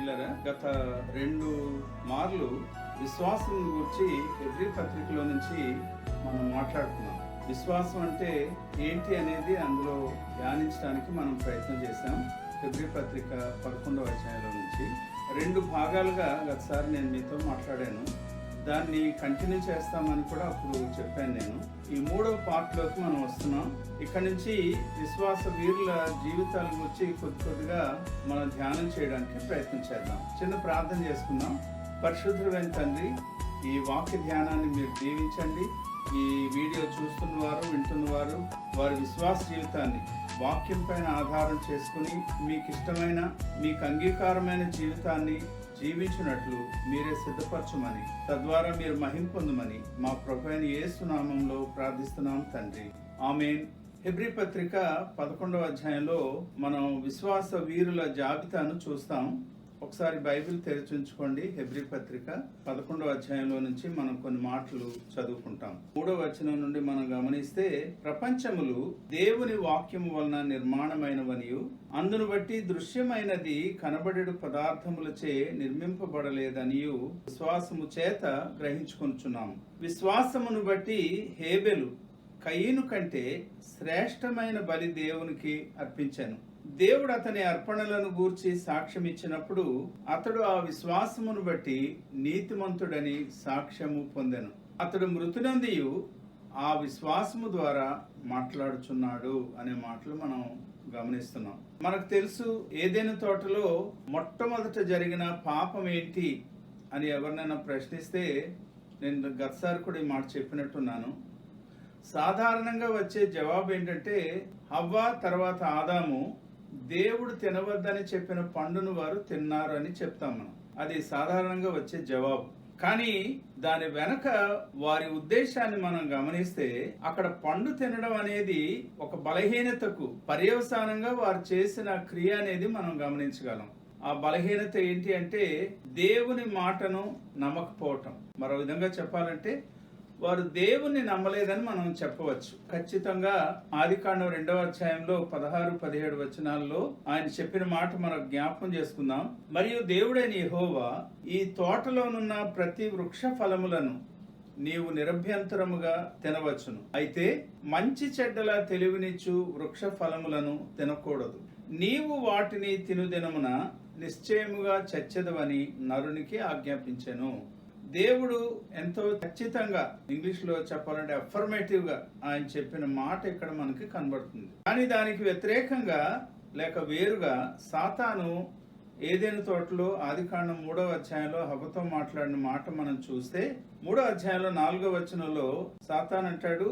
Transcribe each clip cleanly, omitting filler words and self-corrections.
ప్రియులారా, గత 2 మార్లు విశ్వాసం గురించి హెబ్రీ పత్రికలో నుంచి మనం మాట్లాడుకున్నాం. విశ్వాసం అంటే ఏంటి అనేది అందులో ధ్యానించడానికి మనం ప్రయత్నం చేశాం. హెబ్రీ పత్రిక 11వ అధ్యాయంలో నుంచి 2 భాగాలుగా గతసారి నేను మీతో మాట్లాడాను. దాన్ని కంటిన్యూ చేస్తామని కూడా అప్పుడు చెప్పాను నేను. ఈ 3వ పార్ట్లోకి మనం వస్తున్నాం. ఇక్కడ నుంచి విశ్వాస వీరుల జీవితాల గురించి కొద్దిగా మనం ధ్యానం చేయడానికి ప్రయత్నం చేద్దాం. చిన్న ప్రార్థన చేసుకుందాం. పరిశుద్ధుడైన తండ్రి, ఈ వాక్య ధ్యానాన్ని మీరు దీవించండి. ఈ వీడియో చూస్తున్నవారు, వింటున్నవారు వారి విశ్వాస జీవితాన్ని వాక్యం పైన ఆధారం చేసుకుని మీకు ఇష్టమైన, మీకు అంగీకారమైన జీవితాన్ని జీవించినట్లు మీరే సిద్ధపరచమని, తద్వారా మీరు మహిమ పొందమని మా ప్రభువైన యేసు నామములో ప్రార్థిస్తున్నాం తండ్రి, ఆమేన్. హెబ్రీ పత్రిక 11వ అధ్యాయంలో మనం విశ్వాస వీరుల జాబితాను చూస్తాం. ఒకసారి బైబిల్ తెరిచుంచుకోండి. హెబ్రీ పత్రిక 11వ అధ్యాయంలో నుంచి మనం కొన్ని మాటలు చదువుకుంటాం. 3వ వచనం నుండి మనం గమనిస్తే, ప్రపంచములు దేవుని వాక్యము వలన నిర్మాణమైనవనియు అందును బట్టి దృశ్యమైనది కనబడెడు పదార్థములచే నిర్మింపబడలేదనియు విశ్వాసము చేత గ్రహించుకొనుచున్నాము. విశ్వాసమును బట్టి హేబెలు కయీను కంటే శ్రేష్టమైన బలి దేవునికి అర్పించెను. దేవుడు అతని అర్పణలను గూర్చి సాక్ష్యం ఇచ్చినప్పుడు అతడు ఆ విశ్వాసమును బట్టి నీతిమంతుడని సాక్ష్యము పొందెను. అతడు మృతునందియు ఆ విశ్వాసము ద్వారా మాట్లాడుచున్నాడు అనే మాటలు మనం గమనిస్తున్నాం. మనకు తెలుసు, ఏదైనా తోటలో మొట్టమొదట జరిగిన పాపం ఏంటి అని ఎవరినైనా ప్రశ్నిస్తే, నేను గతసారి కూడా ఈ మాట చెప్పినట్టున్నాను, సాధారణంగా వచ్చే జవాబు ఏంటంటే, హవ్వ తర్వాత ఆదాము దేవుడు తినవద్దని చెప్పిన పండును వారు తిన్నారు అని చెప్తాం మనం. అది సాధారణంగా వచ్చే జవాబు. కానీ దాని వెనక వారి ఉద్దేశాన్ని మనం గమనిస్తే, అక్కడ పండు తినడం అనేది ఒక బలహీనతకు పర్యవసానంగా వారు చేసిన క్రియ అనేది మనం గమనించగలం. ఆ బలహీనత ఏంటి అంటే దేవుని మాటను నమ్మకపోవటం. మరో విధంగా చెప్పాలంటే వారు దేవుణ్ణి నమ్మలేదని మనం చెప్పవచ్చు. ఖచ్చితంగా ఆదికాండం 2వ అధ్యాయంలో 16-17 వచనాల్లో ఆయన చెప్పిన మాట మనం జ్ఞాపకం చేసుకుందాం. మరియు దేవుడైన యెహోవా, ఈ తోటలోనున్న ప్రతి వృక్ష ఫలములను నీవు నిరభ్యంతరముగా తినవచ్చును, అయితే మంచి చెడ్డల తెలివినిచ్చు వృక్ష ఫలములను తినకూడదు. నీవు వాటిని తినుదినమున నిశ్చయముగా చచ్చెదవని నరునికి ఆజ్ఞాపించెను. దేవుడు ఎంతో ఖచ్చితంగా, ఇంగ్లీష్ లో చెప్పాలంటే అఫర్మేటివ్ గా ఆయన చెప్పిన మాట ఇక్కడ మనకి కనబడుతుంది. కానీ దానికి వ్యతిరేకంగా లేక వేరుగా సాతాను ఏదైనా తోటలో ఆదికాండం 3వ అధ్యాయంలో హవ్వతో మాట్లాడిన మాట మనం చూస్తే, 3వ అధ్యాయంలో 4వ వచనంలో సాతాను అంటాడు,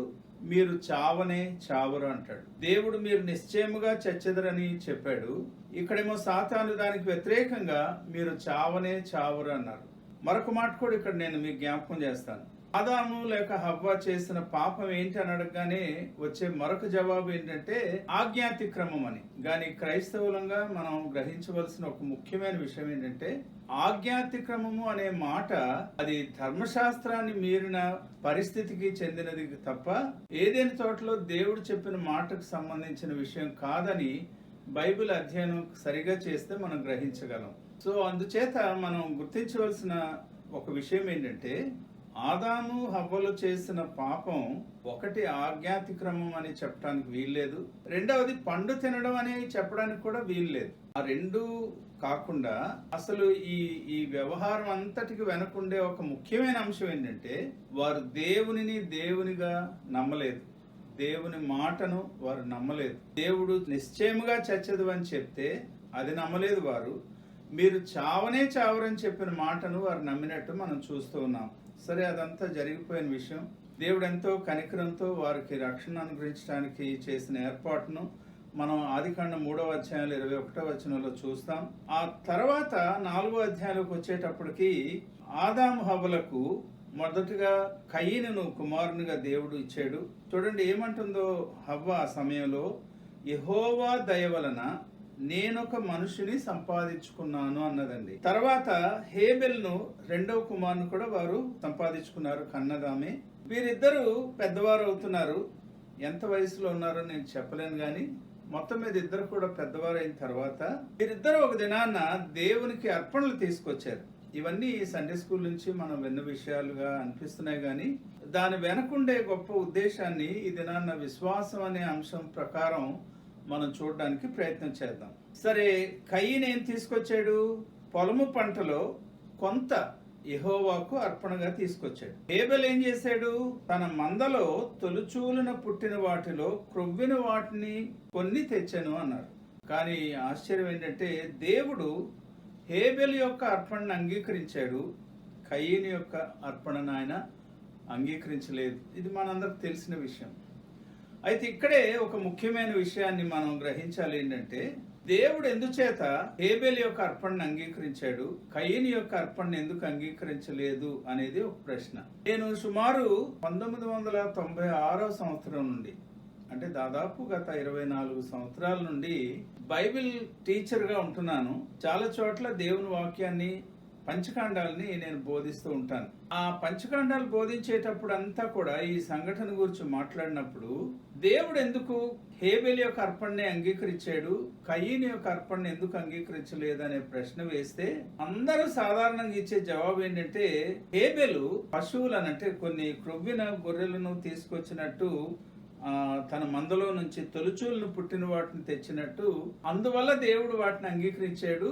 మీరు చావనే చావరు అంటాడు. దేవుడు మీరు నిశ్చయముగా చచ్చెదరని చెప్పాడు. ఇక్కడేమో సాతాను దానికి వ్యతిరేకంగా మీరు చావనే చావరు అన్నారు. మరొక మాట కూడా ఇక్కడ నేను మీకు జ్ఞాపకం చేస్తాను. ఆదాము లేక హవ్వ చేసిన పాపం ఏంటి అని అడగగానే వచ్చే మరొక జవాబు ఏంటంటే ఆజ్ఞాతిక్రమం అని. కానీ క్రైస్తవులంగా మనం గ్రహించవలసిన ఒక ముఖ్యమైన విషయం ఏంటంటే, ఆజ్ఞాతిక్రమము అనే మాట అది ధర్మశాస్త్రాన్ని మీరిన పరిస్థితికి చెందినది తప్ప ఏదైనా తోటలో దేవుడు చెప్పిన మాటకు సంబంధించిన విషయం కాదని బైబిల్ అధ్యయనం సరిగా చేస్తే మనం గ్రహించగలం. సో అందుచేత మనం గుర్తించవలసిన ఒక విషయం ఏంటంటే, ఆదాము హవ్వలు చేసిన పాపం ఒకటి ఆజ్ఞాతిక్రమం అని చెప్పడానికి వీల్లేదు, రెండవది పండు తినడం అని చెప్పడానికి కూడా వీల్లేదు. ఆ రెండు కాకుండా అసలు ఈ వ్యవహారం అంతటికి వెనకుండే ఒక ముఖ్యమైన అంశం ఏంటంటే, వారు దేవునిని దేవునిగా నమ్మలేదు, దేవుని మాటను వారు నమ్మలేదు. దేవుడు నిశ్చయముగా చచ్చదు అని చెప్తే అది నమ్మలేదు వారు. మీరు చావనే చావరని చెప్పిన మాటను వారు నమ్మినట్టు మనం చూస్తూ ఉన్నాం. సరే, అదంతా జరిగిపోయిన విషయం. దేవుడు ఎంతో కనికరంతో వారికి రక్షణ అనుగ్రహించడానికి చేసిన ఏర్పాటును మనం ఆదికాండం 3వ అధ్యాయంలో 21వ వచనంలో చూస్తాం. ఆ తర్వాత 4వ అధ్యాయంలోకి వచ్చేటప్పటికి ఆదాము హవ్వలకు మొదటగా కయీనును కుమారునిగా దేవుడు ఇచ్చాడు. చూడండి ఏమంటుందో హవ్వ ఆ సమయంలో, యెహోవా దయ వలన నేనొక మనుషుని సంపాదించుకున్నాను అన్నదండి. తర్వాత హేబెల్ను 2వ కుమారుని కూడా వారు సంపాదించుకున్నారు, కన్నదామే. వీరిద్దరూ పెద్దవారు అవుతున్నారు. ఎంత వయసులో ఉన్నారో నేను చెప్పలేను, కానీ మొత్తం మీద ఇద్దరు కూడా పెద్దవారైన తర్వాత వీరిద్దరు ఒక దినాన్న దేవునికి అర్పణలు తీసుకొచ్చారు. ఇవన్నీ సండే స్కూల్ నుంచి మనం విన్న విషయాలుగా అనిపిస్తున్నాయి, కానీ దాని వెనకుండే గొప్ప ఉద్దేశాన్ని ఈ దినాన్న విశ్వాసం అనే అంశం ప్రకారం మనం చూడడానికి ప్రయత్నం చేద్దాం. సరే, కయీను ఏం తీసుకొచ్చాడు? పొలము పంటలో కొంత యెహోవాకు అర్పణగా తీసుకొచ్చాడు. హేబెల్ ఏం చేశాడు? తన మందలో తొలుచూలున పుట్టిన వాటిలో క్రొవ్విన వాటిని కొన్ని తెచ్చాను అన్నారు. కానీ ఆశ్చర్యం ఏంటంటే దేవుడు హేబెల్ యొక్క అర్పణను అంగీకరించాడు, కయీను యొక్క అర్పణను ఆయన అంగీకరించలేదు. ఇది మనందరికి తెలిసిన విషయం. అయితే ఇక్కడే ఒక ముఖ్యమైన విషయాన్ని మనం గ్రహించాలి. ఏంటంటే దేవుడు ఎందుచేత హేబెల్ యొక్క అర్పణను అంగీకరించాడు, కయీను యొక్క అర్పణను ఎందుకు అంగీకరించలేదు అనేది ఒక ప్రశ్న. నేను సుమారు 1996 సంవత్సరం నుండి, అంటే దాదాపు గత 24 సంవత్సరాల నుండి బైబిల్ టీచర్గా ఉంటున్నాను. చాలా చోట్ల దేవుని వాక్యాన్ని, పంచకాండాలని నేను బోధిస్తూ ఉంటాను. ఆ పంచకాండాలు బోధించేటప్పుడు అంతా కూడా ఈ సంఘటన గురించి మాట్లాడినప్పుడు దేవుడు ఎందుకు హేబెల్ యొక్క అర్పణని అంగీకరించాడు, కయీను యొక్క అర్పణని ఎందుకు అంగీకరించలేదు అనే ప్రశ్న వేస్తే అందరూ సాధారణంగా ఇచ్చే జవాబు ఏంటంటే, హేబెలు పశువులను, అంటే కొన్ని క్రొవ్విన గొర్రెలను తీసుకొచ్చినట్టు, తన మందలో నుంచి తొలుచూలను పుట్టిన వాటిని తెచ్చినట్టు, అందువల్ల దేవుడు వాటిని అంగీకరించాడు,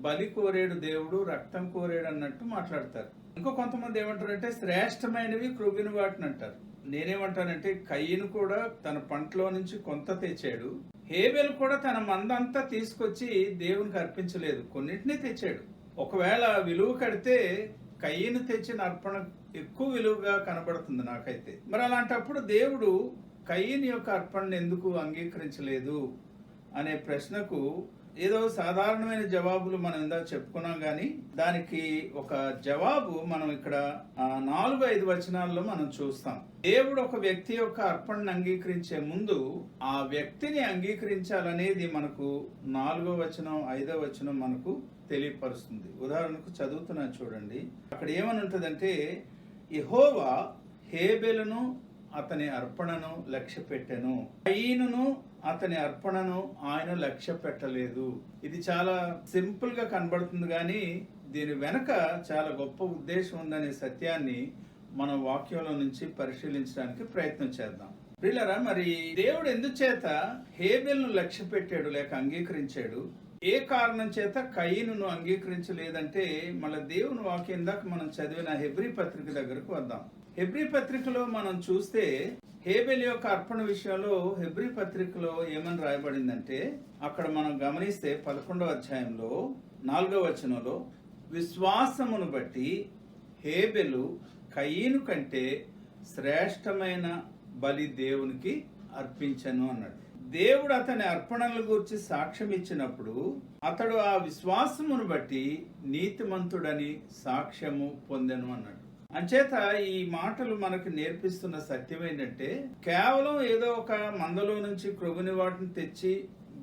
బలి కోరేడు దేవుడు, రక్తం కోరేడు అన్నట్టు మాట్లాడతారు. ఇంకో కొంతమంది ఏమంటారంటే శ్రేష్టమైనవి క్రొవ్విన వాటిని అంటారు. నేనేమంటానంటే కయీను కూడా తన పంటలో నుంచి కొంత తెచ్చాడు, హేబెల్ కూడా తన మందంతా తీసుకొచ్చి దేవునికి అర్పించలేదు, కొన్నింటినీ తెచ్చాడు. ఒకవేళ విలువ కడితే కయీను తెచ్చిన అర్పణ ఎక్కువ విలువగా కనబడుతుంది నాకైతే. మరి అలాంటప్పుడు దేవుడు కయీను యొక్క అర్పణను ఎందుకు అంగీకరించలేదు అనే ప్రశ్నకు ఏదో సాధారణమైన జవాబులు మనం ఇందాక చెప్పుకున్నాం, కానీ దానికి ఒక జవాబు మనం ఇక్కడ 4-5 వచనాల్లో మనం చూస్తాం. దేవుడు ఒక వ్యక్తి యొక్క అర్పణను అంగీకరించే ముందు ఆ వ్యక్తిని అంగీకరించాలనేది మనకు 4వ వచనం 5వ వచనం మనకు తెలియపరుస్తుంది. ఉదాహరణకు చదువుతున్నా చూడండి. అక్కడ ఏమని ఉంటుందంటే, యెహోవా హేబెలును అతని అర్పణను లక్ష్య పెట్టెను, కయీనును అతని అర్పణను ఆయన లక్ష్య పెట్టలేదు. ఇది చాలా సింపుల్ గా కనబడుతుంది, కానీ దీని వెనక చాలా గొప్ప ఉద్దేశం ఉందనే సత్యాన్ని మనం వాక్యంలో నుంచి పరిశీలించడానికి ప్రయత్నం చేద్దాం. ప్రియులారా, మరి దేవుడు ఎందుచేత హేబెల్ను లక్ష్య పెట్టాడు లేక అంగీకరించాడు, ఏ కారణం చేత కయీనును అంగీకరించలేదంటే, మళ్ళీ దేవుని వాక్యం ఇందాక మనం చదివిన హెబ్రీ పత్రిక దగ్గరకు వద్దాం. హెబ్రీ పత్రికలో మనం చూస్తే హేబెల్ యొక్క అర్పణ విషయంలో హెబ్రీ పత్రికలో ఏమని రాయబడిందంటే, అక్కడ మనం గమనిస్తే 11వ అధ్యాయంలో 4వ వచనంలో, విశ్వాసమును బట్టి హేబెలు కయీను కంటే శ్రేష్టమైన బలి దేవునికి అర్పించను అన్నాడు. దేవుడు అతని అర్పణల గురించి సాక్ష్యం ఇచ్చినప్పుడు అతడు ఆ విశ్వాసమును బట్టి నీతిమంతుడని సాక్ష్యము పొందెను అన్నాడు. అంచేత ఈ మాటలు మనకు నేర్పిస్తున్న సత్యం ఏంటంటే, కేవలం ఏదో ఒక మందలో నుంచి క్రొవ్వుని వాటిని తెచ్చి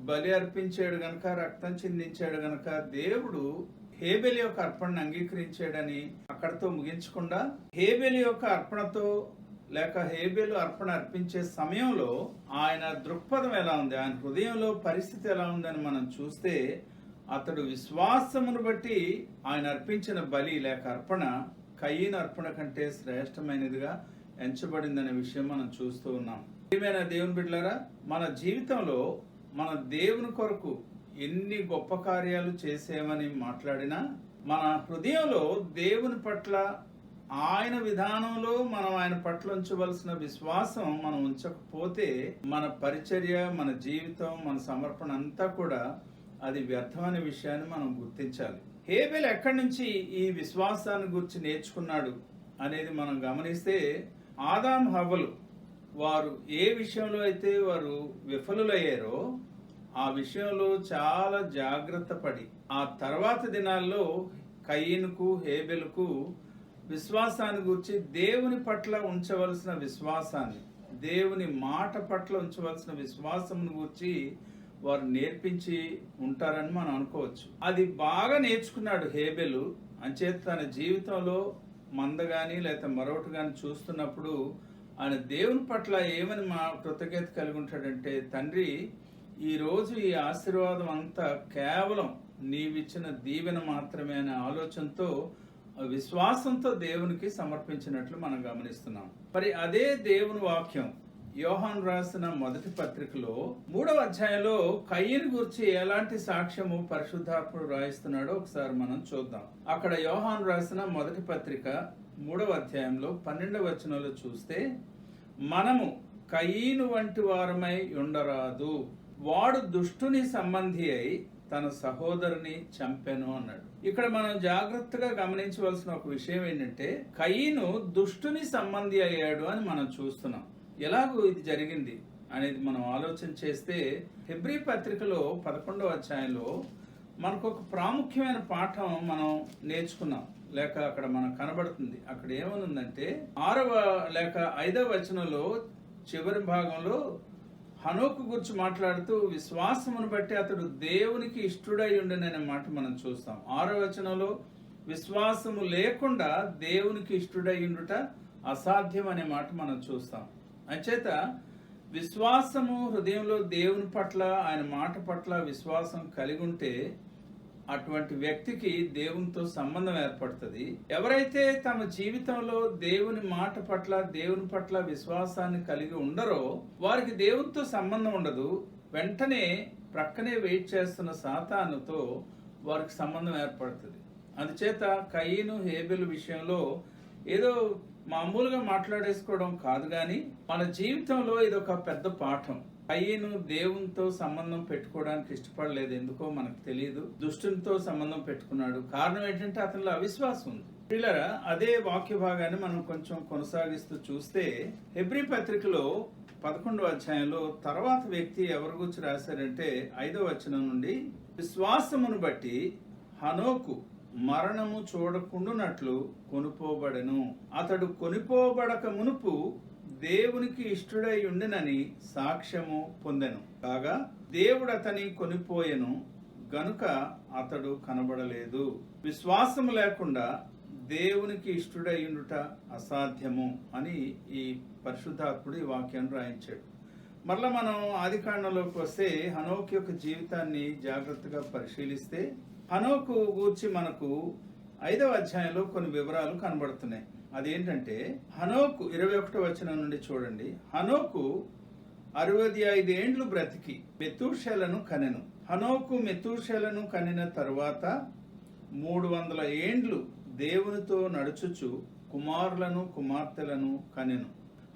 బలి అర్పించాడు గనక, రక్తం చిందించాడు గనక దేవుడు హేబెల్ యొక్క అర్పణను అంగీకరించాడని అక్కడతో ముగించకుండా, హేబెల్ యొక్క అర్పణతో లేక హేబెలు అర్పణ అర్పించే సమయంలో ఆయన దృక్పథం ఎలా ఉంది, ఆయన హృదయంలో పరిస్థితి ఎలా ఉందని మనం చూస్తే, అతడు విశ్వాసమును బట్టి ఆయన అర్పించిన బలి లేక అర్పణ కయీను అర్పణ కంటే శ్రేష్టమైనదిగా ఎంచబడిందనే విషయం మనం చూస్తూ ఉన్నాం. ప్రియమైన దేవుని బిడ్డలారా, మన జీవితంలో మన దేవుని కొరకు ఎన్ని గొప్ప కార్యాలు చేసేమని మాట్లాడినా, మన హృదయంలో దేవుని పట్ల, ఆయన విధానంలో మనం ఆయన పట్ల ఉంచవలసిన విశ్వాసం మనం ఉంచకపోతే మన పరిచర్య, మన జీవితం, మన సమర్పణ అంతా కూడా అది వ్యర్థమైన విషయాన్ని మనం గుర్తించాలి. హేబెల్ ఎక్కడి నుంచి ఈ విశ్వాసాన్ని గురించి నేర్చుకున్నాడు అనేది మనం గమనిస్తే, ఆదాం హవ్వలు వారు ఏ విషయంలో అయితే వారు విఫలులయ్యారో ఆ విషయంలో చాలా జాగ్రత్త పడి, ఆ తర్వాత దినాల్లో కయీనుకు హేబెలుకు విశ్వాసాన్ని గురించి, దేవుని పట్ల ఉంచవలసిన విశ్వాసాన్ని, దేవుని మాట పట్ల ఉంచవలసిన విశ్వాసం గురించి వారు నేర్పించి ఉంటారని మనం అనుకోవచ్చు. అది బాగా నేర్చుకున్నాడు హేబెలు. అంచేత తన జీవితంలో మంద గాని లేక మరొకటి గాని చూస్తున్నప్పుడు ఆయన దేవుని పట్ల ఏమని కృతజ్ఞత కలిగి ఉంటాడంటే, తండ్రి ఈ రోజు ఈ ఆశీర్వాదం అంతా కేవలం నీవిచ్చిన దీవెన మాత్రమే అనే ఆలోచనతో విశ్వాసంతో దేవునికి సమర్పించినట్లు మనం గమనిస్తున్నాం. మరి అదే దేవుని వాక్యం యోహాను రాసిన మొదటి పత్రికలో 3వ అధ్యాయంలో కయ్యను గురించి ఎలాంటి సాక్ష్యము పరిశుద్ధాత్ముడు రాయిస్తున్నాడో ఒకసారి మనం చూద్దాం. అక్కడ యోహాను రాసిన మొదటి పత్రిక 3వ అధ్యాయంలో 12వ వచనంలో చూస్తే, మనము కయ్యను వంటి వారమై ఉండరాదు, వాడు దుష్టుని సంబంధి అయి తన సహోదరుని చంపెను అన్నాడు. ఇక్కడ మనం జాగ్రత్తగా గమనించవలసిన ఒక విషయం ఏంటంటే, కయ్యను దుష్టుని సంబంధి అయ్యాడు అని మనం చూస్తున్నాం. ఎలాగో ఇది జరిగింది అనేది మనం ఆలోచన చేస్తే, హెబ్రీ పత్రికలో 11వ అధ్యాయంలో మనకు ఒక ప్రాముఖ్యమైన పాఠం మనం నేర్చుకున్నాం, లేక అక్కడ మనకు కనబడుతుంది. అక్కడ ఏమనుందంటే 6వ లేక 5వ వచనంలో చివరి భాగంలో హనోకు గురించి మాట్లాడుతూ విశ్వాసమును బట్టి అతడు దేవునికి ఇష్టుడై ఉండననే మాట మనం చూస్తాం. 6వ వచనంలో విశ్వాసము లేకుండా దేవునికి ఇష్టుడై ఉండుట అసాధ్యం అనే మాట మనం చూస్తాం. అంచేత విశ్వాసము హృదయంలో దేవుని పట్ల, ఆయన మాట పట్ల విశ్వాసం కలిగి ఉంటే అటువంటి వ్యక్తికి దేవునితో సంబంధం ఏర్పడుతుంది. ఎవరైతే తమ జీవితంలో దేవుని మాట పట్ల, దేవుని పట్ల విశ్వాసాన్ని కలిగి ఉండరో వారికి దేవునితో సంబంధం ఉండదు. వెంటనే ప్రక్కనే వెయిట్ చేస్తున్న సాతానుతో వారికి సంబంధం ఏర్పడుతుంది. అందుచేత కయీను హేబెలు విషయంలో ఏదో మామూలుగా మాట్లాడేసుకోవడం కాదు, కానీ మన జీవితంలో ఇది ఒక పెద్ద పాఠం. కయీను దేవునితో సంబంధం పెట్టుకోవడానికి ఇష్టపడలేదు, ఎందుకో మనకు తెలియదు. దుష్టునితో సంబంధం పెట్టుకున్నాడు. కారణం ఏంటంటే అతనిలో అవిశ్వాసం ఉంది. పిల్లరా, అదే వాక్య భాగాన్ని మనం కొంచెం కొనసాగిస్తూ చూస్తే హెబ్రీ పత్రికలో 11వ అధ్యాయంలో తర్వాత వ్యక్తి ఎవరి గురించి రాశారంటే 5వ వచనం నుండి, విశ్వాసమును బట్టి హనోకు మరణము చూడకుండునట్లు కొనుపోబడెను, అతడు కొనిపోబడక మునుపు దేవునికి ఇష్టుడై ఉండినని సాక్ష్యము పొందెను, కాగా దేవుడు అతని కొనిపోయెను గనుక అతడు కనబడలేదు. విశ్వాసము లేకుండా దేవునికి ఇష్టుడై ఉండుట అసాధ్యము అని ఈ పరిశుద్ధాత్ముడు ఈ వాక్యాన్ని రాయించాడు. మరలా మనం ఆదికాండంలోకి వస్తే హనోకు యొక్క జీవితాన్ని జాగ్రత్తగా పరిశీలిస్తే హనోకు గూర్చి మనకు 5వ అధ్యాయంలో కొన్ని వివరాలు కనబడుతున్నాయి. అదేంటంటే హనోకు 21వ వచనం నుండి చూడండి. హనోకు 65 ఏండ్లు బ్రతికి మెతూషెలను కనెను. హనోకు మెతూషెలను కనిన తరువాత 300 ఏండ్లు దేవునితో నడుచుచు కుమారులను కుమార్తెలను కనెను.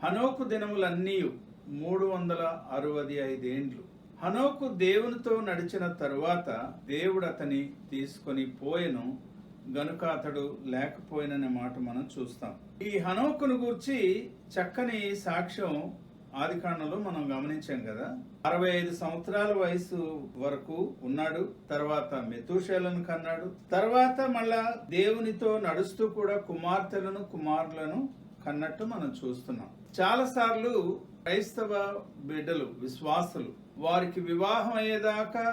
హనోకు దినములన్నీ 365 ఏండ్లు. హనోకు దేవునితో నడిచిన తరువాత దేవుడు అతని తీసుకొని పోయెను గనుక అతడు లేకపోయిననే మాట మనం చూస్తాం. ఈ హనోకును గూర్చి చక్కని సాక్ష్యం ఆదికాండంలో మనం గమనించాం కదా. 65 సంవత్సరాల వయసు వరకు ఉన్నాడు. తర్వాత మెతూషెలను కన్నాడు. తర్వాత మళ్ళా దేవునితో నడుస్తూ కూడా కుమార్తెలను కుమారులను కన్నట్టు మనం చూస్తున్నాం. చాలా సార్లు క్రైస్తవ బిడ్డలు, విశ్వాసులు, వారికి వివాహం అయ్యేదాకా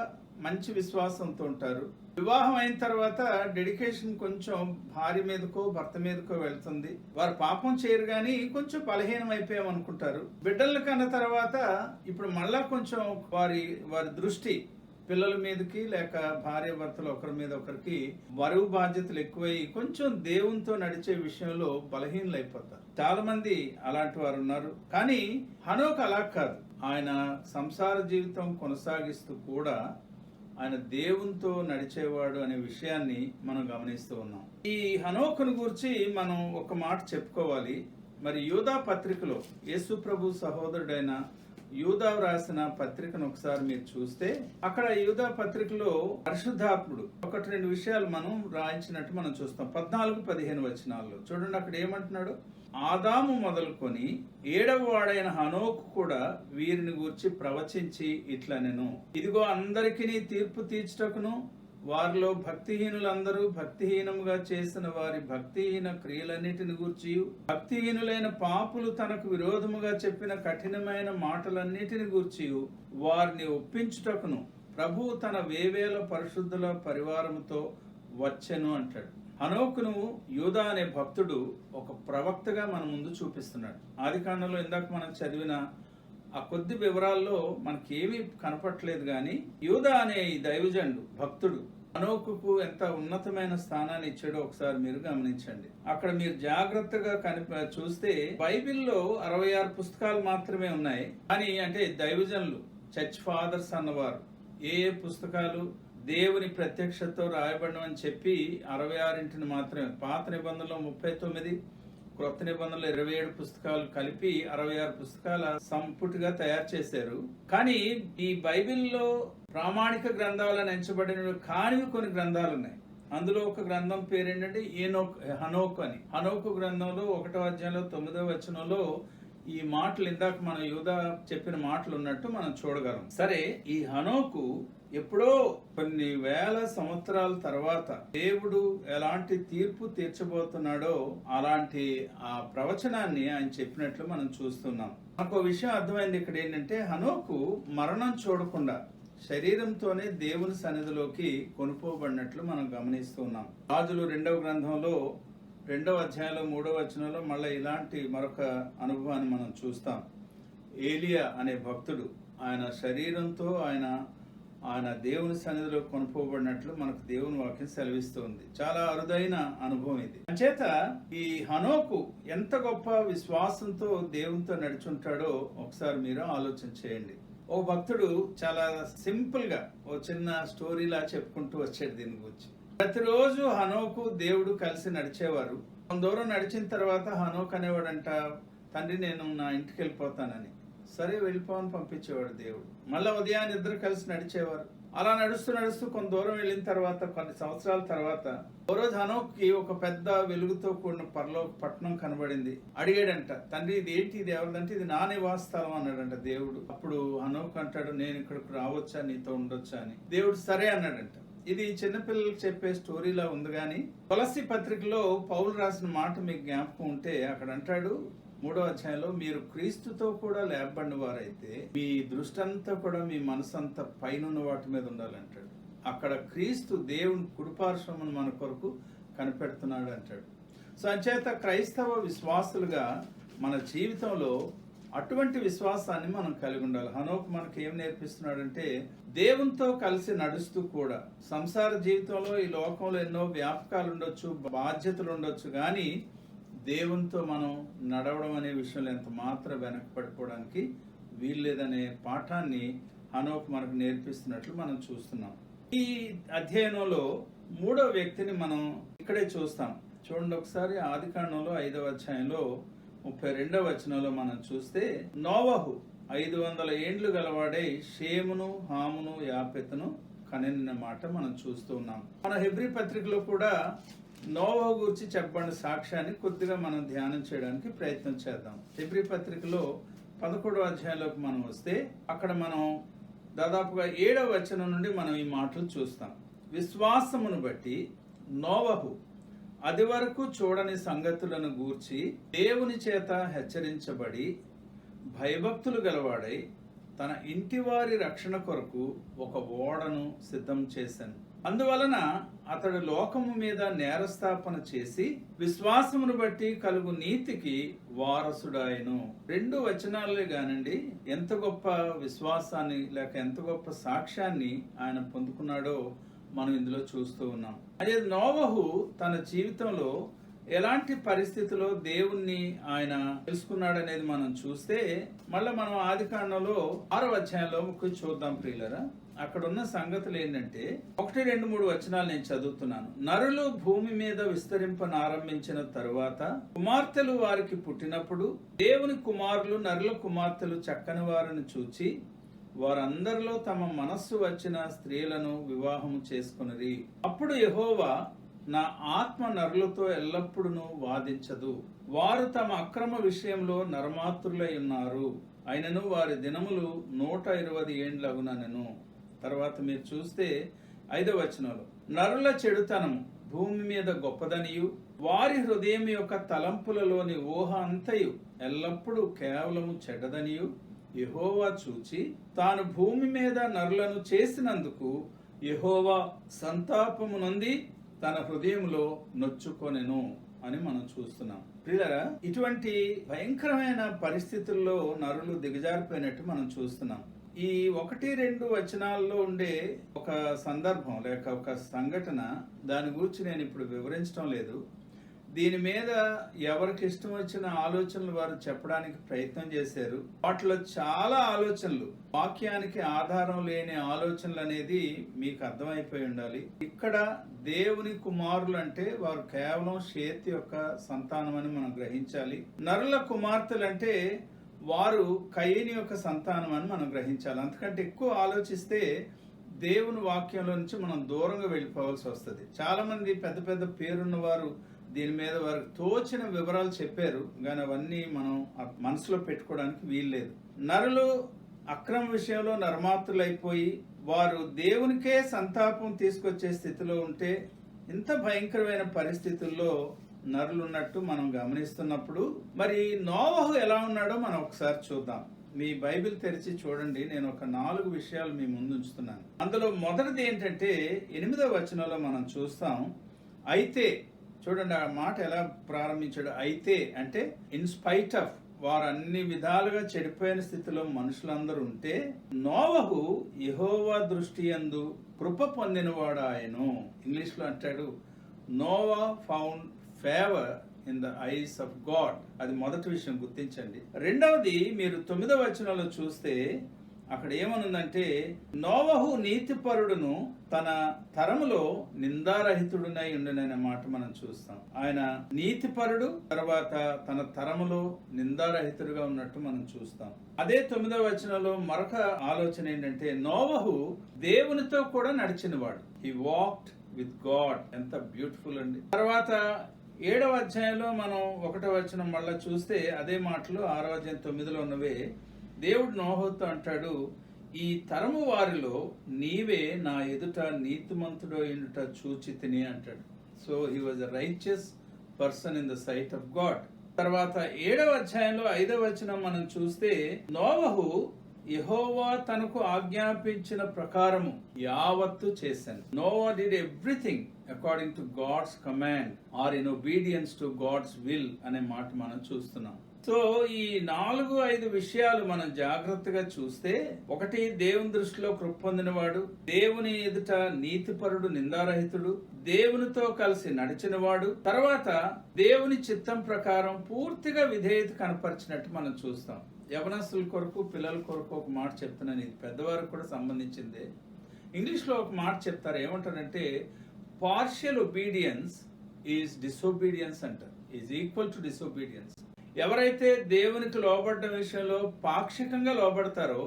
మంచి విశ్వాసంతో ఉంటారు. వివాహం అయిన తర్వాత డెడికేషన్ కొంచెం భార్య మీదకో భర్త మీదకో వెళ్తుంది. వారు పాపం చేయరు కానీ కొంచెం బలహీనం అయిపోయాం అనుకుంటారు. బిడ్డలను కన్న తర్వాత ఇప్పుడు మళ్ళా కొంచెం వారి దృష్టి పిల్లల మీదకి లేక భార్య భర్తలు ఒకరి మీద ఒకరికి బరువు బాధ్యతలు ఎక్కువై కొంచెం దేవునితో నడిచే విషయంలో బలహీనలు అయిపోతారు. చాలా మంది అలాంటి వారు ఉన్నారు. కానీ హనోకు అలా కాదు. ఆయన సంసార జీవితం కొనసాగిస్తూ కూడా ఆయన దేవునితో నడిచేవాడు అనే విషయాన్ని మనం గమనిస్తూ ఉన్నాం. ఈ హనోకును గురించి మనం ఒక మాట చెప్పుకోవాలి. మరి యూదా పత్రికలో యేసు ప్రభు సహోదరుడైన యూదా రాసిన పత్రికను ఒకసారి మీరు చూస్తే అక్కడ యూదా పత్రికలో పరిశుద్ధాత్ముడు 1-2 విషయాలు మనం రాయించినట్టు మనం చూస్తాం. 14-15 వచనాల్లో చూడండి. అక్కడ ఏమంటున్నాడు? ఆదాము మొదలుకొని 7వ వాడైన హనోకు కూడా వీరిని గూర్చి ప్రవచించి ఇట్లనెను, ఇదిగో అందరికీ తీర్పు తీర్చుటకును వారిలో భక్తిహీనులందరూ భక్తిహీనముగా చేసిన వారి భక్తిహీన క్రియలన్నిటిని గూర్చి, భక్తిహీనులైన పాపులు తనకు విరోధముగా చెప్పిన కఠినమైన మాటలన్నిటిని గూర్చి వారిని ఒప్పించుటకును ప్రభువు తన వేవేల పరిశుద్ధుల పరివారముతో వచ్చెను అంటాడు. హనోకును యూదా అనే భక్తుడు ఒక ప్రవక్తగా మన ముందు చూపిస్తున్నాడు. ఆదికాండంలో ఇందాక మనం చదివిన ఆ కొద్ది వివరాల్లో మనకేమీ కనపట్లేదు కానీ యూదా అనే ఈ దైవజనుడు భక్తుడు హనోకుకు ఎంత ఉన్నతమైన స్థానాన్ని ఇచ్చాడో ఒకసారి మీరు గమనించండి. అక్కడ మీరు జాగ్రత్తగా చూస్తే బైబిల్లో 66 పుస్తకాలు మాత్రమే ఉన్నాయి. కానీ అంటే దైవజనులు చర్చ్ ఫాదర్స్ అన్నవారు ఏ పుస్తకాలు దేవుని ప్రత్యక్షతతో రాయబడినని చెప్పి 66 మాత్రమే, పాత నిబంధనలో 39, క్రొత్త నిబంధనలు 27 పుస్తకాలు కలిపి 66 పుస్తకాల సంపుటిగా తయారు చేశారు. కానీ ఈ బైబిల్లో ప్రామాణిక గ్రంథాలను ఎంచబడిన కానివి కొన్ని గ్రంథాలు ఉన్నాయి. అందులో ఒక గ్రంథం పేరు ఏంటంటే హనోకు అని. హనోకు గ్రంథంలో 1వ అధ్యాయంలో 9వ వచనంలో ఈ మాటలు ఇందాక మన యూదా చెప్పిన మాటలు ఉన్నట్టు మనం చూడగలం. సరే, ఈ హనోకు ఎప్పుడో కొన్ని వేల సంవత్సరాల తర్వాత దేవుడు ఎలాంటి తీర్పు తీర్చబోతున్నాడో అలాంటి ఆ ప్రవచనాన్ని ఆయన చెప్పినట్లు మనం చూస్తున్నాం. నాకు విషయం అర్థమైంది ఇక్కడ ఏంటంటే, హనోకు మరణం చూడకుండా శరీరంతోనే దేవుని సన్నిధిలోకి కొనుక్కోబడినట్లు మనం గమనిస్తున్నాం. రాజులు 2వ గ్రంథంలో 2వ అధ్యాయంలో 3వ వచనంలో మళ్ళీ ఇలాంటి మరొక అనుభవాన్ని మనం చూస్తాం. ఏలియా అనే భక్తుడు ఆయన శరీరంతో ఆయన దేవుని సన్నిధిలో కొనుక్కోబడినట్లు మనకు దేవుని వాక్యం సెలవిస్తుంది. చాలా అరుదైన అనుభవం ఇది. అంచేత ఈ హనోకు ఎంత గొప్ప విశ్వాసంతో దేవునితో నడుచుంటాడో ఒకసారి మీరు ఆలోచన చేయండి. ఓ భక్తుడు చాలా సింపుల్ గా ఓ చిన్న స్టోరీలా చెప్పుకుంటూ వచ్చాడు దీని గురించి. ప్రతిరోజు హనోకు దేవుడు కలిసి నడిచేవారు. కొంత దూరం నడిచిన తర్వాత హనోకు అనేవాడంట, తండ్రి నేను నా ఇంటికి వెళ్ళిపోతానని. సరే వెళ్ళిపోవని పంపించేవాడు దేవుడు. మళ్ళీ ఉదయాన్ని ఇద్దరు కలిసి నడిచేవారు. అలా నడుస్తూ నడుస్తూ కొంత దూరం వెళ్ళిన తర్వాత కొన్ని సంవత్సరాల తర్వాత ఓ రోజు హనోక్కి ఒక పెద్ద వెలుగుతో కూడిన పరలోక పట్టణం కనబడింది. అడిగాడంట, తండ్రి ఇది ఏంటి, ఇది ఎవరిదంటే ఇది నా నివాస స్థలం అన్నాడంట దేవుడు. అప్పుడు హనోక్ అంటాడు, నేను ఇక్కడికి రావచ్చా, నీతో ఉండొచ్చా అని. దేవుడు సరే అన్నాడంట. ఇది చిన్నపిల్లలకు చెప్పే స్టోరీలా ఉంది కానీ తులసి పత్రికలో పౌలు రాసిన మాట మీకు జ్ఞాపకం ఉంటే అక్కడ అంటాడు 3వ అధ్యాయంలో, మీరు క్రీస్తుతో కూడా లేపబడిన వారైతే మీ దృష్టి అంతా కూడా మీ మనసంతా పైనున్న వాటి మీద ఉండాలంటాడు. అక్కడ క్రీస్తు దేవుని కుడిపార్శ్వమును మన కొరకు కనిపెడుతున్నాడు అంటాడు. సో అంచేత క్రైస్తవ విశ్వాసులుగా మన జీవితంలో అటువంటి విశ్వాసాన్ని మనం కలిగి ఉండాలి. హనోకు మనకి ఏం నేర్పిస్తున్నాడంటే, దేవునితో కలిసి నడుస్తూ కూడా సంసార జీవితంలో ఈ లోకంలో ఎన్నో వ్యాపకాలు ఉండొచ్చు, బాధ్యతలు ఉండొచ్చు, కానీ దేవునితో మనం నడవడం అనే విషయంలో ఎంత మాత్రం వెనకపడిపోవడానికి వీల్లేదనే పాఠాన్ని హనోకు మనకు నేర్పిస్తున్నట్లు మనం చూస్తున్నాం. ఈ అధ్యయనంలో 3వ వ్యక్తిని మనం ఇక్కడే చూస్తాం. చూడండి ఒకసారి, ఆదికాండంలో 5వ అధ్యాయంలో 32వ వచనంలో మనం చూస్తే, నోవహు 500 ఏండ్లు గలవాడై షేమును, హామును, యాపెతును కనిన మాట మనం చూస్తూ ఉన్నాం. మన హెబ్రీ పత్రికలో కూడా నోవహు గురించి చెప్పబడిన సాక్ష్యాన్ని కొద్దిగా మనం ధ్యానం చేయడానికి ప్రయత్నం చేద్దాం. హెబ్రీ పత్రికలో 11వ అధ్యాయంలోకి మనం వస్తే అక్కడ మనం దాదాపుగా 7వ వచనం నుండి మనం ఈ మాటలు చూస్తాం. విశ్వాసమును బట్టి నోవహు అది వరకు చూడని సంగతులను గూర్చి దేవుని చేత హెచ్చరించబడి భయభక్తులు గలవాడై తన ఇంటివారి రక్షణ కొరకు ఒక ఓడను సిద్ధం చేశాను. అందువలన అతడు లోకము మీద నేరస్థాపన చేసి విశ్వాసమును బట్టి కలుగు నీతికి వారసుడాయను. 2 వచనాలే గానండి ఎంత గొప్ప విశ్వాసాన్ని లేక ఎంత గొప్ప సాక్ష్యాన్ని ఆయన పొందుకున్నాడో మనం ఇందులో చూస్తూ ఉన్నాం. అదే నోవహు తన జీవితంలో ఎలాంటి పరిస్థితిలో దేవుణ్ణి ఆయన తెలుసుకున్నాడు అనేది మనం చూస్తే మళ్ళీ మనం ఆదికాండంలో 6వ అధ్యాయంలో చూద్దాం ప్రియులరా. అక్కడ ఉన్న సంగతులు ఏంటంటే 1, 2, 3 వచనాలు నేను చదువుతున్నాను. నరులు భూమి మీద విస్తరింపనారంభించిన తరువాత కుమార్తెలు వారికి పుట్టినప్పుడు దేవుని కుమారులు నరుల కుమార్తెలు చక్కని వారిని చూచి వారందరిలో తమ మనస్సు వచ్చిన స్త్రీలను వివాహము చేసుకొనిరి. అప్పుడు యెహోవా, నా ఆత్మ నరులతో ఎల్లప్పుడూ వాదించదు, వారు తమ అక్రమ విషయంలో నరమాత్రులై ఉన్నారు, అయినను వారి దినములు 120 ఏండ్లగునెను. తర్వాత మీరు చూస్తే 5వ వచనంలో, నరుల చెడుతనము భూమి మీద గొప్పదనియు వారి హృదయం యొక్క తలంపులలోని ఊహ అంతయు ఎల్లప్పుడూ కేవలము చెడ్డదనియు యెహోవా చూచి తాను భూమి మీద నరులను చేసినందుకు యెహోవా సంతాపము నొంది తన హృదయంలో నొచ్చుకొనెను. అని మనం చూస్తున్నాం. ప్రియులారా, ఇటువంటి భయంకరమైన పరిస్థితుల్లో నరులు దిగజారిపోయినట్టు మనం చూస్తున్నాం. ఈ 1-2 వచనాల్లో ఉండే ఒక సందర్భం లేక ఒక సంఘటన, దాని గురించి నేను ఇప్పుడు వివరించడం లేదు. దీని మీద ఎవరికి ఇష్టం వచ్చిన ఆలోచనలు వారు చెప్పడానికి ప్రయత్నం చేశారు. వాటిలో చాలా ఆలోచనలు వాక్యానికి ఆధారం లేని ఆలోచనలు అనేది మీకు అర్థమైపోయి ఉండాలి. ఇక్కడ దేవుని కుమారులు అంటే వారు కేవలం షేతు యొక్క సంతానం అని మనం గ్రహించాలి. నరుల కుమార్తెలు అంటే వారు కయీని యొక్క సంతానం అని మనం గ్రహించాలి. అంతకంటే ఎక్కువ ఆలోచిస్తే దేవుని వాక్యంలో నుంచి మనం దూరంగా వెళ్ళిపోవాల్సి వస్తుంది. చాలా మంది పెద్ద పెద్ద పేరున్న వారు దీని మీద వారికి తోచిన వివరాలు చెప్పారు, కానీ అవన్నీ మనం మనసులో పెట్టుకోవడానికి వీల్లేదు. నరులు అక్రమ విషయంలో నరమాత్రులైపోయి వారు దేవునికే సంతాపం తీసుకొచ్చే స్థితిలో ఉంటే, ఇంత భయంకరమైన పరిస్థితుల్లో నరులు ఉన్నట్టు మనం గమనిస్తున్నప్పుడు, మరి నోవహు ఎలా ఉన్నాడో మనం ఒకసారి చూద్దాం. మీ బైబిల్ తెరిచి చూడండి. నేను ఒక 4 విషయాలు మీ ముందు ఉంచుతున్నాను. అందులో మొదటిది ఏంటంటే 8వ వచనంలో మనం చూస్తాం. అయితే చూడండి, ఆ మాట ఎలా ప్రారంభించాడు. అయితే అంటే ఇన్ స్పైట్ ఆఫ్, వారు అన్ని విధాలుగా చెడిపోయిన స్థితిలో మనుషులందరూ ఉంటే నోవహు యెహోవా దృష్టి యందు కృప పొందినవాడు ఆయను. ఇంగ్లీష్ లో అంటాడు Noah found favour in the eyes of God. అది మొదటి విషయం గుర్తించండి. రెండవది మీరు 9వ వచనంలో చూస్తే అక్కడ ఏమనుందంటే, నోవహు నీతిపరుడును తన తరములో నిందారహితుడునై ఉండుననే మాట మనం చూస్తాం. ఆయన నీతిపరుడు, తర్వాత తన తరములో నిందారహితుడుగా ఉన్నట్టు మనం చూస్తాం. అదే 9వ వచనంలో మరొక ఆలోచన ఏంటంటే, నోవహు దేవునితో కూడా నడిచినవాడు. హి వాక్డ్ విత్ గాడ్. ఎంత బ్యూటిఫుల్ అండి. తర్వాత 7వ అధ్యాయంలో మనం 1వ వచనం మళ్ళా చూస్తే అదే మాటలు 6వ అధ్యాయం 9లో ఉన్నవే. దేవుడు నోవహుతో అంటాడు, ఈ తరము వారిలో నీవే నా ఎదుట నీతిమంతుడు అయినట చూచితిని అంటాడు. So he was a righteous person in the sight of God. తర్వాత 7వ అధ్యాయంలో 5వ వచనం మనం చూస్తే, నోవహు యెహోవా తనకు ఆజ్ఞాపించిన ప్రకారము యావత్తు చేశాను. Noah did everything according to God's command or in obedience to God's will అనే మాట మనం చూస్తున్నాం. సో ఈ 4-5 విషయాలు మనం జాగ్రత్తగా చూస్తే, ఒకటి, దేవుని దృష్టిలో కృప పొందినవాడు, దేవుని ఎదుట నీతిపరుడు నిందారహితుడు, దేవునితో కలిసి నడిచినవాడు, తర్వాత దేవుని చిత్తం ప్రకారం పూర్తిగా విధేయత కనపరిచినట్టు మనం చూస్తాం. యవనస్తుల కొరకు, పిల్లల కొరకు ఒక మాట చెప్తున్నాను, ఇది పెద్దవారికి కూడా సంబంధించిందే. ఇంగ్లీష్ లో ఒక మాట చెప్తారు, ఏమంటారంటే పార్షియల్ ఒబీడియన్స్ ఈజ్ డిసొబీడియన్స్ అంటారు, ఈజ్ ఈక్వల్ టు డిసొబీడియన్స్. ఎవరైతే దేవునికి లోబడ్డ విషయంలో పాక్షికంగా లోబడతారో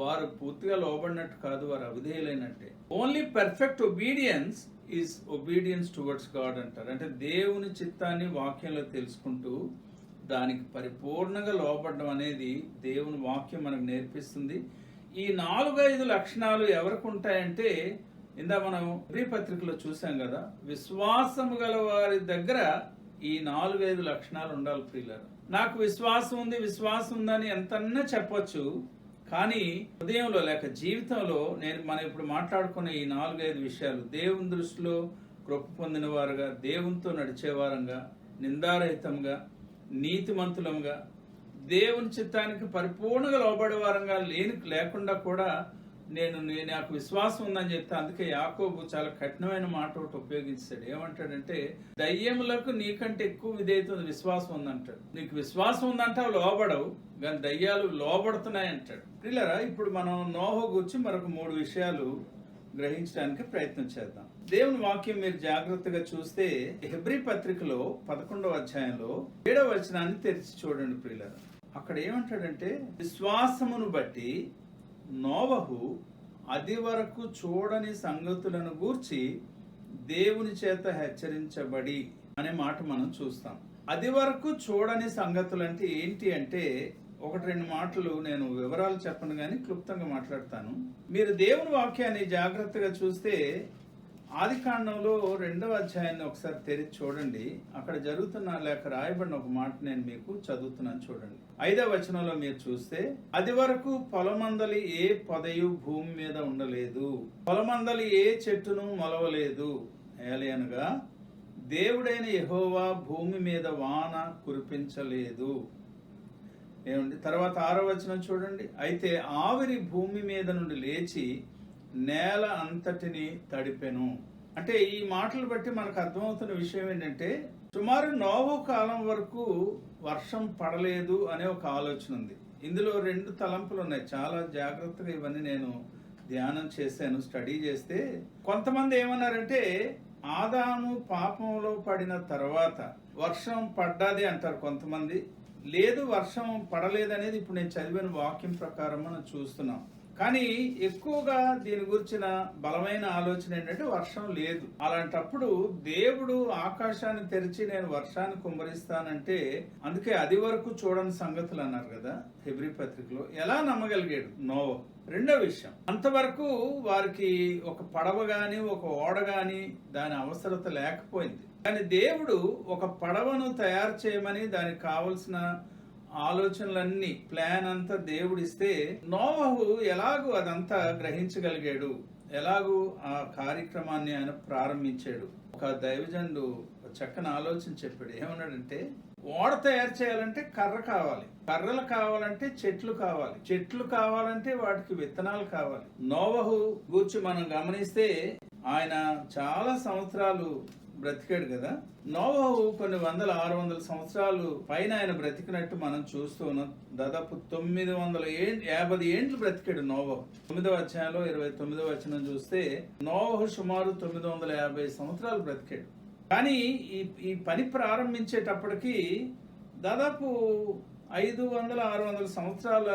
వారు పూర్తిగా లోబడినట్టు కాదు, వారు అవిధేయులైనట్టే. Only perfect obedience is obedience towards God అంటారు. అంటే దేవుని చిత్తాన్ని వాక్యంలో తెలుసుకుంటూ దానికి పరిపూర్ణంగా లోబడడం అనేది దేవుని వాక్యం మనకు నేర్పిస్తుంది. ఈ 4-5 లక్షణాలు ఎవరికి ఉంటాయంటే, ఇందా మనం పత్రికలో చూసాం కదా, విశ్వాసము గల వారి దగ్గర ఈ 4-5 లక్షణాలు ఉండాలి. ప్రియులారా, నాకు విశ్వాసం ఉందని ఎంతన్నా చెప్పొచ్చు, కానీ హృదయంలో లేక జీవితంలో మనం ఇప్పుడు మాట్లాడుకునే ఈ 4-5 విషయాలు, దేవుని దృష్టిలో కృప పొందిన వారుగా, దేవునితో నడిచేవారంగా, నిందారహితంగా, నీతిమంతులంగా, దేవుని చిత్తానికి పరిపూర్ణంగా లోబడే వారంగా లేకుండా కూడా నాకు విశ్వాసం ఉందని చెప్తే, అందుకే యాకోబు చాలా కఠినమైన మాట ఒకటి ఉపయోగించాడు. ఏమంటాడంటే, దయ్యములకు నీకంటే ఎక్కువ విధేయత విశ్వాసం ఉందంటాడు. నీకు విశ్వాసం ఉందంటే అవి లోబడవు, కానీ దయ్యాలు లోబడుతున్నాయి అంటాడు. పిల్లరా, ఇప్పుడు మనం నోవహు గురించి మరొక 3 విషయాలు గ్రహించడానికి ప్రయత్నం చేద్దాం. దేవుని వాక్యం మీరు జాగ్రత్తగా చూస్తే హెబ్రీ పత్రికలో 11వ అధ్యాయంలో 7వ వచనాన్ని తెరిచి చూడండి ప్రియులారా. అక్కడ ఏమంటాడంటే, విశ్వాసమును బట్టి నోవహు అది వరకు చూడని సంగతులను గూర్చి దేవుని చేత హెచ్చరించబడి అనే మాట మనం చూస్తాం. అది వరకు చూడని సంగతులు అంటే ఏంటి అంటే, 1-2 మాటలు నేను వివరాలు చెప్పను కానీ క్లుప్తంగా మాట్లాడతాను. మీరు దేవుని వాక్యాన్ని జాగ్రత్తగా చూస్తే ఆదికాండంలో 2వ అధ్యాయాన్ని ఒకసారి తెరిచి చూడండి. అక్కడ జరుగుతున్న లేక రాయబడిన ఒక మాట నేను మీకు చదువుతున్నాను చూడండి. 5వ వచనంలో మీరు చూస్తే, అది వరకు పొలమందలి ఏ పొదయు భూమి మీద ఉండలేదు, పొలమందలి ఏ చెట్టును మొలవలేదు, ఏలయనగా దేవుడైన యెహోవా భూమి మీద వాన కురిపించలేదు. ఏమండి, తర్వాత 6వ వచనం చూడండి. అయితే ఆవిరి భూమి మీద నుండి లేచి నేల అంతటిని తడిపెను. అంటే ఈ మాటలు బట్టి మనకు అర్థమవుతున్న విషయం ఏంటంటే, సుమారు నోవహు కాలం వరకు వర్షం పడలేదు అనే ఒక ఆలోచన ఉంది. ఇందులో 2 తలంపులు ఉన్నాయి. చాలా జాగ్రత్తగా ఇవన్నీ నేను ధ్యానం చేశాను, స్టడీ చేస్తే. కొంతమంది ఏమన్నారంటే, ఆదాము పాపంలో పడిన తర్వాత వర్షం పడ్డాది అంటారు కొంతమంది. లేదు, వర్షం పడలేదనేది ఇప్పుడు నేను చదివిన వాక్యం ప్రకారం మనం చూస్తున్నాం. కానీ ఎక్కువగా దీని గురించిన బలమైన ఆలోచన ఏంటంటే వర్షం లేదు. అలాంటప్పుడు దేవుడు ఆకాశాన్ని తెరిచి నేను వర్షాన్ని కుమ్మరిస్తానంటే, అందుకే అది వరకు చూడని సంగతులు అన్నారు కదా హెబ్రీ పత్రికలో. ఎలా నమ్మగలిగాడు నోవహు? రెండో విషయం, అంతవరకు వారికి ఒక పడవ గాని ఒక ఓడ గాని దాని అవసరత లేకపోయింది. కానీ దేవుడు ఒక పడవను తయారు చేయమని దానికి కావలసిన ఆలోచనలన్నీ, ప్లాన్ అంతా దేవుడు ఇస్తే నోవహు ఎలాగూ అదంతా గ్రహించగలిగాడు, ఎలాగూ ఆ కార్యక్రమాన్ని ఆయన ప్రారంభించాడు. ఒక దైవజనుడు చక్కని ఆలోచన చెప్పాడు. ఏమన్నాడంటే, ఓడ తయారు చేయాలంటే కర్ర కావాలి, కర్రలు కావాలంటే చెట్లు కావాలి, చెట్లు కావాలంటే వాటికి విత్తనాలు కావాలి. నోవహు గూర్చి మనం గమనిస్తే ఆయన చాలా సంవత్సరాలు బ్రతికాడు కదా. నోవహు కొన్ని 600 సంవత్సరాలు పైన ఆయన బ్రతికినట్టు మనం చూస్తూ ఉన్నాం. దాదాపు 950 ఏండ్లు బ్రతికాడు నోవహు. 9వ అధ్యాయంలో 29వ వచనం చూస్తే నోవహు సుమారు 950 సంవత్సరాలు బ్రతికాడు. కానీ ఈ పని ప్రారంభించేటప్పటికి దాదాపు 500-600 సంవత్సరాల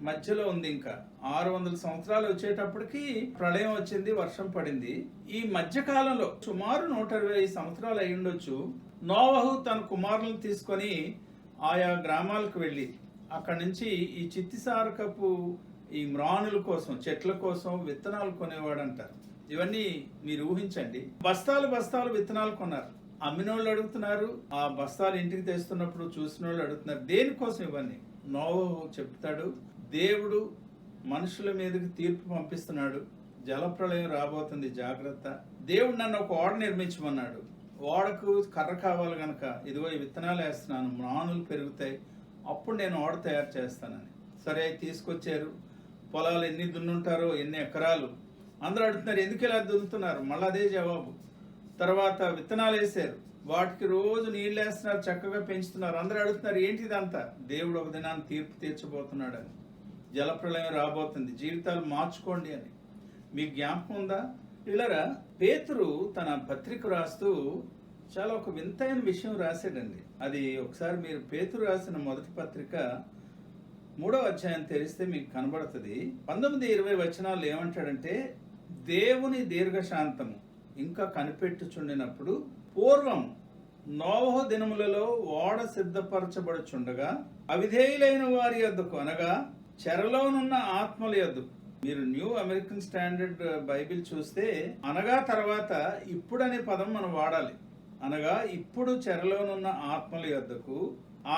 మధ్యలో ఉంది. ఇంకా 600 సంవత్సరాలు వచ్చేటప్పటికి ప్రళయం వచ్చింది, వర్షం పడింది. ఈ మధ్య కాలంలో సుమారు 120 సంవత్సరాలు అయి ఉండొచ్చు. నోవహు తన కుమారులను తీసుకొని ఆయా గ్రామాలకు వెళ్ళి అక్కడి నుంచి ఈ చిత్తిసారకపు ఈ మ్రానుల కోసం, చెట్ల కోసం విత్తనాలు కొనేవాడంటారు. ఇవన్నీ మీరు ఊహించండి. బస్తాలు బస్తాలు విత్తనాలు కొన్నారు. అమ్మినోళ్ళు అడుగుతున్నారు, ఆ బస్తాలు ఇంటికి తెస్తున్నప్పుడు చూసిన వాళ్ళు అడుగుతున్నారు. దేనికోసం ఇవన్నీ? నోవహు చెప్తాడు, దేవుడు మనుషుల మీదకి తీర్పు పంపిస్తున్నాడు, జలప్రళయం రాబోతుంది, జాగ్రత్త. దేవుడు నన్ను ఒక ఓడ నిర్మించమన్నాడు. ఓడకు కర్ర కావాలి గనక ఇదిగో ఈ విత్తనాలు వేస్తున్నాను, మ్రానులు పెరుగుతాయి, అప్పుడు నేను ఓడ తయారు చేస్తానని. సరే, తీసుకొచ్చారు. పొలాలు ఎన్ని దున్నుంటారో, ఎన్ని ఎకరాలు. అందరూ అడుగుతున్నారు, ఎందుకు ఇలా దున్నుతున్నారు? మళ్ళీ అదే జవాబు. తర్వాత విత్తనాలు వేసారు, వాటికి రోజు నీళ్ళు వేస్తున్నారు, చక్కగా పెంచుతున్నారు. అందరూ అడుగుతున్నారు, ఏంటి ఇదంతా? దేవుడు ఒక దినాన్ని తీర్పు తీర్చబోతున్నాడు అని, జలప్రళయం రాబోతుంది, జీవితాలు మార్చుకోండి అని. మీకు జ్ఞాపకం ఉందా? ఇలారా పేతురు తన పత్రిక రాస్తూ చాలా ఒక వింతైన విషయం రాశాడండి. అది ఒకసారి మీరు పేతురు రాసిన మొదటి పత్రిక 3వ అధ్యాయం తెరిస్తే మీకు కనబడుతుంది. 19-20 వచనాలు ఏమంటాడంటే, దేవుని దీర్ఘశాంతము ఇంకా కనిపెట్టుచుండినప్పుడు పూర్వం నోవహు దినములలో ఓడ సిద్ధపరచబడుచుండగా అవిధేయులైన వారి యొద్దకు, అనగా చెరలోనున్న ఆత్మల యొద్దకు. మీరు న్యూ అమెరికన్ స్టాండర్డ్ బైబిల్ చూస్తే అనగా తర్వాత ఇప్పుడు అనే పదం మనం వాడాలి. అనగా ఇప్పుడు చెరలోనున్న ఆత్మల యొద్దకు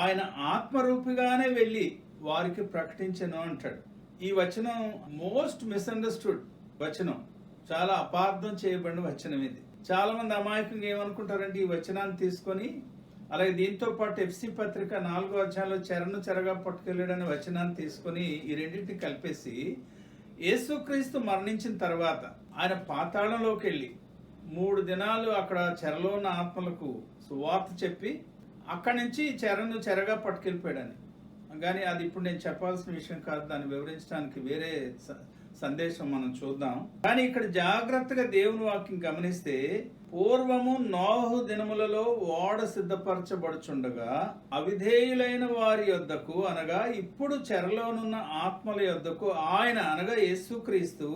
ఆయన ఆత్మరూపిగానే వెళ్ళి వారికి ప్రకటించను అంటాడు. ఈ వచనం మోస్ట్ మిస్అండర్స్టూడ్ వచనం, చాలా అపార్థం చేయబడిన వచనం ఇది. చాలా మంది అమాయకంగా ఏమనుకుంటారంటే, ఈ వచనాన్ని తీసుకొని, అలాగే దీంతో పాటు ఎఫ్సి పత్రిక 4వ అధ్యాయంలో చెరగా పట్టుకెళ్ళాడనే వచనాన్ని తీసుకొని ఈ రెండింటిని కలిపేసి యేసుక్రీస్తు మరణించిన తర్వాత ఆయన పాతాళంలోకి వెళ్ళి 3 దినాలు అక్కడ చెరలో ఉన్న ఆత్మలకు సువార్త చెప్పి అక్కడి నుంచి చెరగా పట్టుకెళ్ళిపోయాడని. కానీ అది ఇప్పుడు నేను చెప్పాల్సిన విషయం కాదు, దాన్ని వివరించడానికి వేరే సందేశం మనం చూద్దాం. కానీ ఇక్కడ జాగ్రత్తగా దేవుని వాక్యం గమనిస్తే, పూర్వము నోవహు దినములలో ఓడ సిద్ధపరచబడుచుండగా అవిధేయులైన వారి యొద్దకు, అనగా ఇప్పుడు చెరలోనున్న ఆత్మల యొద్దకు ఆయన, అనగా యేసుక్రీస్తు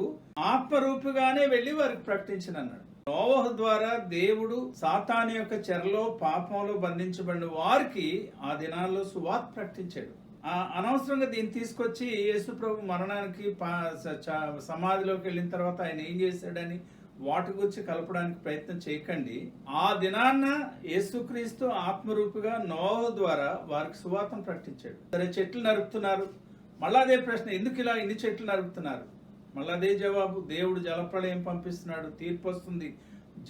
ఆత్మరూపిగానే వెళ్లి వారికి ప్రకటించినన్నాడు. నోవహు ద్వారా దేవుడు సాతాను యొక్క చెరలో, పాపంలో బంధించబడిన వారికి ఆ దినాల్లో సువార్త ప్రకటించాడు. అనవసరంగా దీన్ని తీసుకొచ్చి యేసు ప్రభు మరణానికి సమాధిలోకి వెళ్ళిన తర్వాత ఆయన ఏం చేశాడని వాటి గురించి కలపడానికి ప్రయత్నం చేయకండి. ఆ దినాన్న యేసుక్రీస్తు ఆత్మరూపిగా నోవహు ద్వారా వారికి సువార్తను ప్రకటించాడు. సరే, చెట్లు నరుకుతున్నారు, మళ్ళా అదే ప్రశ్న, ఎందుకు ఇలా ఇన్ని చెట్లు నరుకుతున్నారు? మళ్ళీ అదే జవాబు, దేవుడు జలప్రళయం పంపిస్తున్నాడు, తీర్పు వస్తుంది,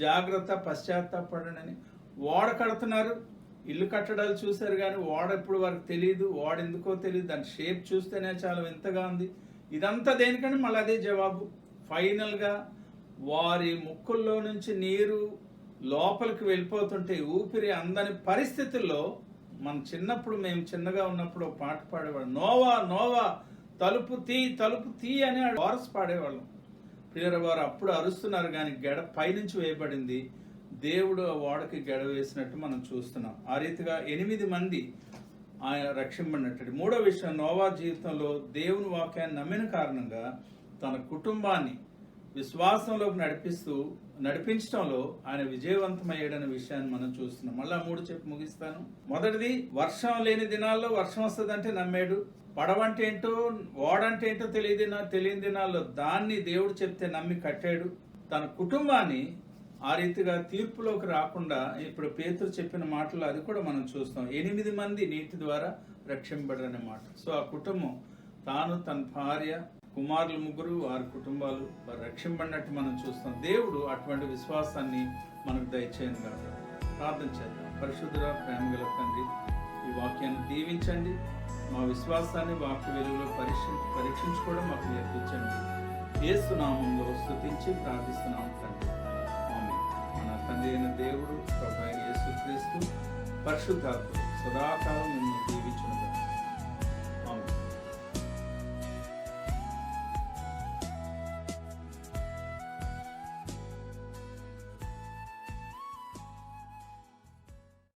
జాగ్రత్త, పశ్చాత్తాపడండి అని. ఓడ కడుతున్నారు, ఇల్లు కట్టడాలు చూశారు కానీ ఓడ ఎప్పుడు వారికి తెలియదు, ఓడ ఎందుకో తెలియదు, దాని షేప్ చూస్తేనే చాలా వింతగా ఉంది. ఇదంతా దేనికంటే మళ్ళీ అదే జవాబు. ఫైనల్గా వారి ముక్కుల్లో నుంచి నీరు లోపలికి వెళ్ళిపోతుంటే ఊపిరి అందని పరిస్థితుల్లో, మన చిన్నప్పుడు మేము చిన్నగా ఉన్నప్పుడు ఒక పాట పాడేవాళ్ళం, నోవా నోవా తలుపు తీ తలుపు తీ అని వారస్ పాడేవాళ్ళం. ప్రియర వారు అప్పుడు అరుస్తున్నారు కానీ గెడ పైనుంచి వేయబడింది. దేవుడు ఆ ఓడకి గెడ వేసినట్టు మనం చూస్తున్నాం. ఆ రీతిగా 8 మంది ఆయన రక్షింపబడినట్టు. మూడో విషయం, నోవా జీవితంలో దేవుని వాక్యాన్ని నమ్మిన కారణంగా తన కుటుంబాన్ని విశ్వాసంలోకి నడిపించడంలో ఆయన విజయవంతమయ్యాడనే విషయాన్ని మనం చూస్తున్నాం. మళ్ళా 3 చెప్పి ముగిస్తాను. మొదటిది, వర్షం లేని దినాల్లో వర్షం వస్తుందంటే నమ్మాడు. పడవంటే ఏంటో, ఓడంటే ఏంటో తెలియని దినాల్లో దాన్ని దేవుడు చెప్తే నమ్మి కట్టాడు. తన కుటుంబాన్ని ఆ రీతిగా తీర్పులోకి రాకుండా, ఇప్పుడు పేతురు చెప్పిన మాటలు అది కూడా మనం చూస్తాం. 8 మంది నీటి ద్వారా రక్షింపబడనే మాట. సో ఆ కుటుంబం, తాను, తన భార్య, కుమారులు 3, వారి కుటుంబాలు రక్షింపబడినట్టు మనం చూస్తాం. దేవుడు అటువంటి విశ్వాసాన్ని మనకు దయచేయను కాక. ప్రార్థన చేద్దాం. పరిశుద్ధుడా, ప్రేమగల తండ్రి, ఈ వాక్యాన్ని దీవించండి. మా విశ్వాసాన్ని వాక్య వెలుగులో పరీక్షించుకోవడం మాకు నేర్పించండి. యేసు నామములో స్తుతించి ప్రార్థిస్తున్నాం తండ్రి. ఆమేన్. మన తండ్రి అయిన దేవుడు, ప్రభు అయిన యేసుక్రీస్తు, పరిశుద్ధాత్మ సదాకాలం మిమ్మల్ని దీవించును.